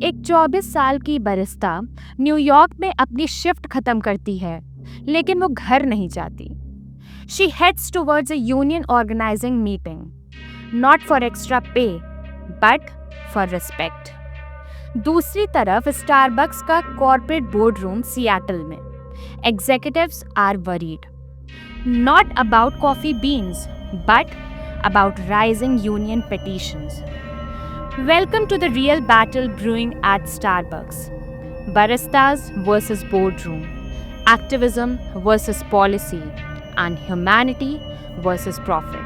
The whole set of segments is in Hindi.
एक 24 साल की बरिस्ता न्यूयॉर्क में अपनी शिफ्ट खत्म करती है, लेकिन वो घर नहीं जाती। She heads towards a union organizing meeting, not for extra pay, but for respect. दूसरी तरफ स्टारबक्स का कॉर्पोरेट बोर्ड रूम सियाटल में। Executives are worried, not about coffee beans, but about rising union petitions. Welcome to the real battle brewing at Starbucks. Baristas versus boardroom, activism versus policy, and humanity versus profit.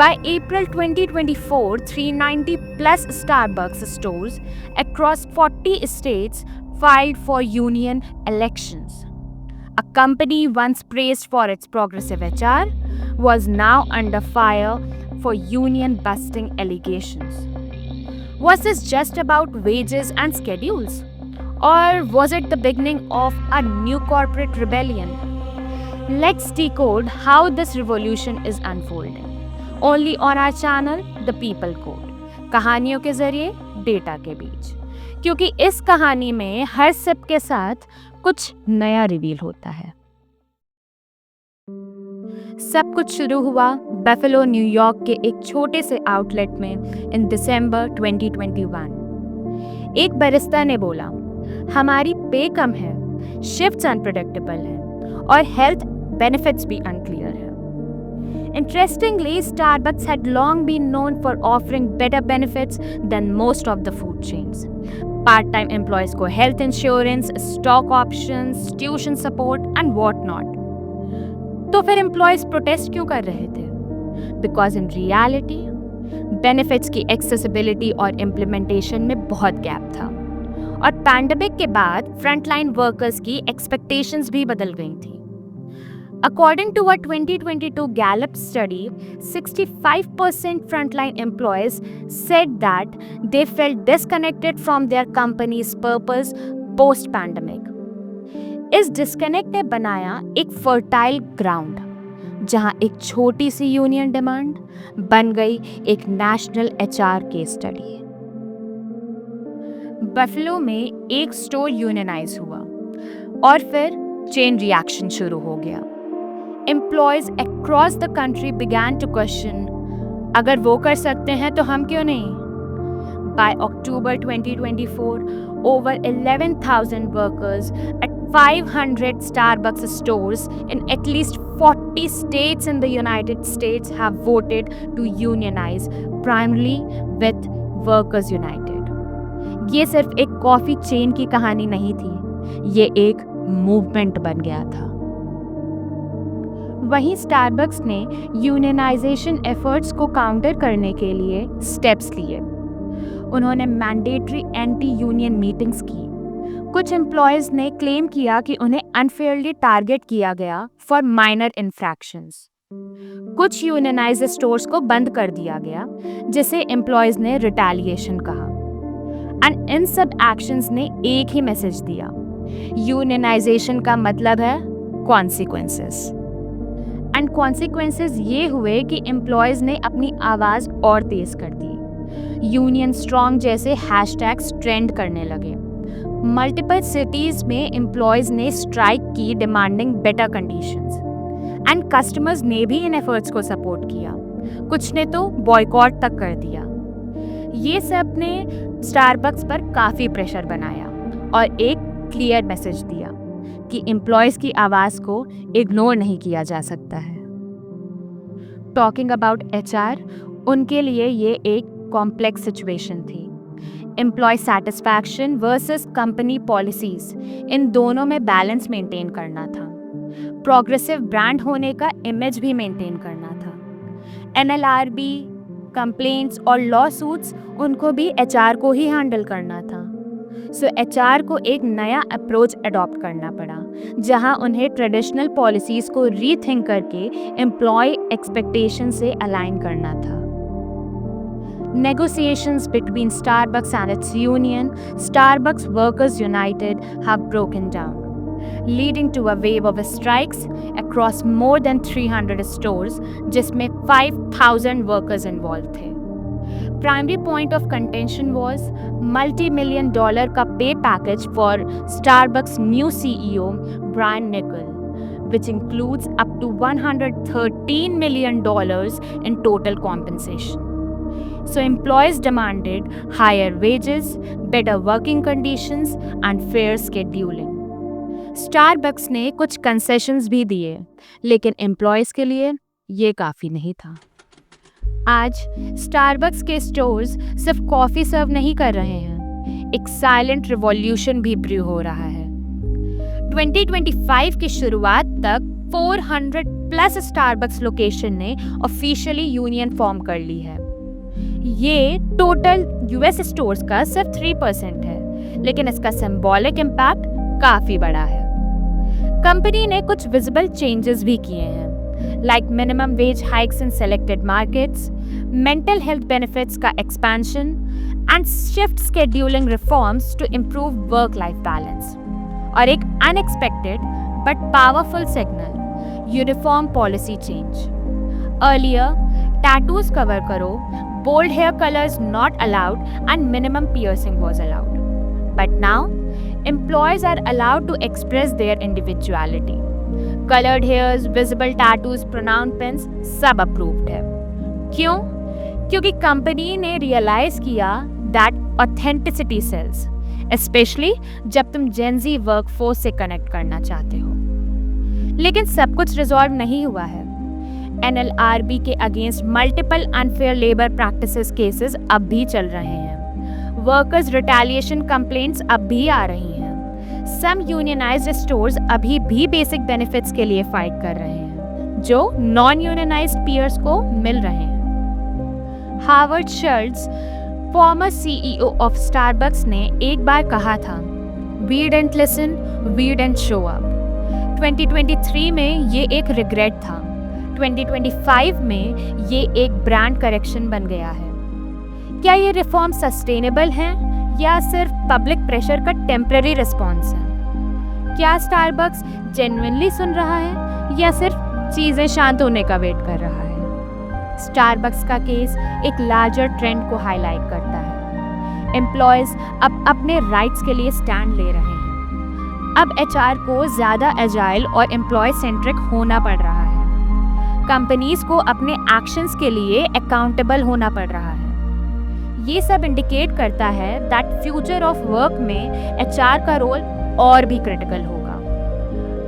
By April 2024, 390 plus Starbucks stores across 40 states filed for union elections. A company once praised for its progressive HR was now under fire for union busting allegations. Was this just about wages and schedules? Or was it the beginning of a new corporate rebellion? Let's decode how this revolution is unfolding. Only on our channel, The People Code. कहानियों के जरिए डेटा के बीच, क्योंकि इस कहानी में हर सिप के साथ कुछ नया रिवील होता है। सब कुछ शुरू हुआ बफेलो न्यूयॉर्क के एक छोटे से आउटलेट में इन दिसंबर 2021। एक बरिस्ता ने बोला, हमारी पे कम है, शिफ्ट्स अनप्रेडिक्टेबल हैं और हेल्थ बेनिफिट्स भी अनक्लियर है। Interestingly, Starbucks had long been known for offering better benefits than most of the food chains. Part-time employees को health insurance, stock options, tuition support and what not. तो फिर एम्प्लॉयज प्रोटेस्ट क्यों कर रहे थे? बिकॉज इन रियलिटी बेनिफिट्स की एक्सेसिबिलिटी और इम्प्लीमेंटेशन में बहुत गैप था, और पैंडेमिक के बाद फ्रंटलाइन वर्कर्स की एक्सपेक्टेशंस भी बदल गई थी। According to a 2022 Gallup study, 65% frontline employees said that they felt disconnected from their company's purpose post-pandemic. इस डिस्कनेक्ट ने बनाया एक फर्टाइल ग्राउंड, जहां एक छोटी सी यूनियन डिमांड बन गई एक national HR case study. Buffalo में एक स्टोर यूनियनाइज हुआ और फिर चेन रिएक्शन शुरू हो गया। Employees across the country began to question, अगर वो कर सकते हैं तो हम क्यों नहीं? By October 2024, over 11,000 workers at 500 Starbucks stores in at least 40 states in the United States have voted to unionize, primarily with Workers United. ये सिर्फ एक कॉफी चेन की कहानी नहीं थी, ये एक मूवमेंट बन गया था। वहीं स्टारबक्स ने यूनियनाइजेशन एफर्ट्स को काउंटर करने के लिए स्टेप्स लिए। उन्होंने मैंडेटरी एंटी यूनियन मीटिंग्स की। कुछ एम्प्लॉयज ने क्लेम किया कि उन्हें अनफेयरली टारगेट किया गया फॉर माइनर इन्फ्रैक्शंस। कुछ यूनियनाइज्ड स्टोर्स को बंद कर दिया गया, जिसे एम्प्लॉयज ने रिटेलिएशन कहा। एंड इन सब एक्शंस ने एक ही मैसेज दिया, यूनियनाइजेशन का मतलब है कॉन्सिक्वेंसेस। एंड कॉन्सिक्वेंसेस ये हुए कि एम्प्लॉयज ने अपनी आवाज और तेज कर दी। यूनियन स्ट्रॉन्ग जैसे हैशटैग्स ट्रेंड करने लगे। मल्टीपल सिटीज में एम्प्लॉयज ने स्ट्राइक की, demanding better conditions. And customers ने भी इन एफर्ट्स को सपोर्ट किया, कुछ ने तो बॉयकॉट तक कर दिया। ये सब ने स्टारबक्स पर काफ़ी प्रेशर बनाया और एक क्लियर मैसेज दिया कि एम्प्लॉयज की आवाज़ को इग्नोर नहीं किया जा सकता है। टॉकिंग अबाउट एचआर, उनके लिए ये एक कॉम्प्लेक्स सिचुएशन थी। Employee satisfaction versus company policies, इन दोनों में बैलेंस मेंटेन करना था। प्रोग्रेसिव ब्रांड होने का इमेज भी मेंटेन करना था। एनएलआरबी, कंप्लेंट्स और लॉ सूट्स, उनको भी एचआर को ही हैंडल करना था। सो एचआर को एक नया अप्रोच अडॉप्ट करना पड़ा, जहां उन्हें ट्रेडिशनल पॉलिसीज को रीथिंक करके एम्प्लॉय एक्सपेक्टेशन से अलाइन करना था। Negotiations between Starbucks and its union, Starbucks Workers United, have broken down, leading to a wave of strikes across more than 300 stores, जिसमें 5,000 workers involved थे। primary point of contention was multi-million dollar का pay package for Starbucks new CEO Brian Niccol, which includes up to $113 million in total compensation. So employees demanded higher wages, better working conditions and fair scheduling. Starbucks ने कुछ concessions भी दिए, लेकिन employees के लिए ये काफ़ी नहीं था। आज स्टारबक्स के स्टोर्स सिर्फ कॉफ़ी सर्व नहीं कर रहे हैं, एक साइलेंट रिवॉल्यूशन भी ब्रू हो रहा है। 2025 की शुरुआत तक 400 प्लस स्टारबक्स लोकेशन ने ऑफिशियली यूनियन फॉर्म कर ली है। ये टोटल यूएस स्टोर्स का सिर्फ 3% है, लेकिन इसका सिंबॉलिक इम्पैक्ट काफ़ी बड़ा है। कंपनी ने कुछ विजिबल चेंजेस भी किए हैं, like minimum wage hikes in selected markets, mental health benefits का expansion, and shift scheduling reforms to improve work-life balance. और एक unexpected but powerful signal, uniform policy change. Earlier, tattoos cover करो, bold hair colors not allowed, and minimum piercing was allowed. But now, employees are allowed to express their individuality. Colored hairs, visible tattoos, pronounced pins, सब अप्रूव्ड है। क्यों? क्योंकि कंपनी ने रियलाइज किया दैट ऑथेंटिसिटी सेल्स, स्पेशली जब तुम जेन ज़ी वर्कफोर्स से कनेक्ट करना चाहते हो। लेकिन सब कुछ रिजॉल्व नहीं हुआ है। NLRB के against multiple unfair labour practices cases अब भी चल रहे हैं। वर्कर्स रिटेलिएशन कंप्लेंट्स अब भी आ रही हैं। सम यूनियनाइज्ड स्टोर्स अभी भी बेसिक बेनिफिट्स के लिए फाइट कर रहे हैं, जो नॉन यूनियनाइज्ड पीयर्स को मिल रहे हैं। Howard Schultz, former CEO of Starbucks ने एक बार कहा था, we didn't listen, we didn't show up. 2023 में ये एक रिग्रेट था, 2025 में ये एक ब्रांड करेक्शन बन गया है। क्या ये रिफॉर्म सस्टेनेबल हैं या सिर्फ पब्लिक प्रेशर का टेम्पररी रिस्पॉन्स है? क्या स्टारबक्स जेन्युइनली सुन रहा है या सिर्फ चीज़ें शांत होने का वेट कर रहा है? स्टारबक्स का केस एक लार्जर ट्रेंड को हाईलाइट करता है। एम्प्लॉयज़ अब अपने राइट्स के लिए स्टैंड ले रहे हैं। अब HR को ज़्यादा एजाइल और एम्प्लॉय सेंट्रिक होना पड़ रहा है। कंपनीज को अपने एक्शंस के लिए अकाउंटेबल होना पड़ रहा है। ये सब इंडिकेट करता है दैट फ्यूचर ऑफ वर्क में HR का रोल और भी क्रिटिकल होगा।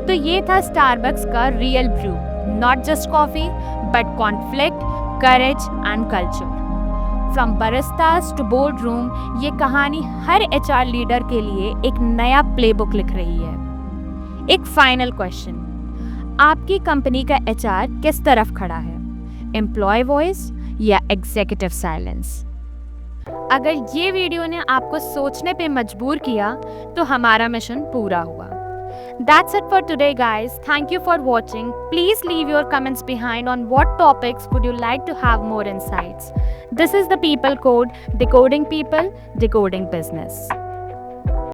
तो ये था स्टारबक्स का real brew, not just coffee but conflict, courage and culture. From baristas to board room, ये कहानी हर HR लीडर के लिए एक नया प्लेबुक लिख रही है। एक फाइनल क्वेश्चन, आपकी कंपनी का HR किस तरफ खड़ा है, एम्प्लॉय वॉइस या एग्जीक्यूटिव साइलेंस? अगर ये वीडियो ने आपको सोचने पे मजबूर किया तो हमारा मिशन पूरा हुआ। That's it for today, guys. Thank you for watching. Please leave your comments behind on what topics would you like to have more insights. This is the People Code, decoding people, decoding business.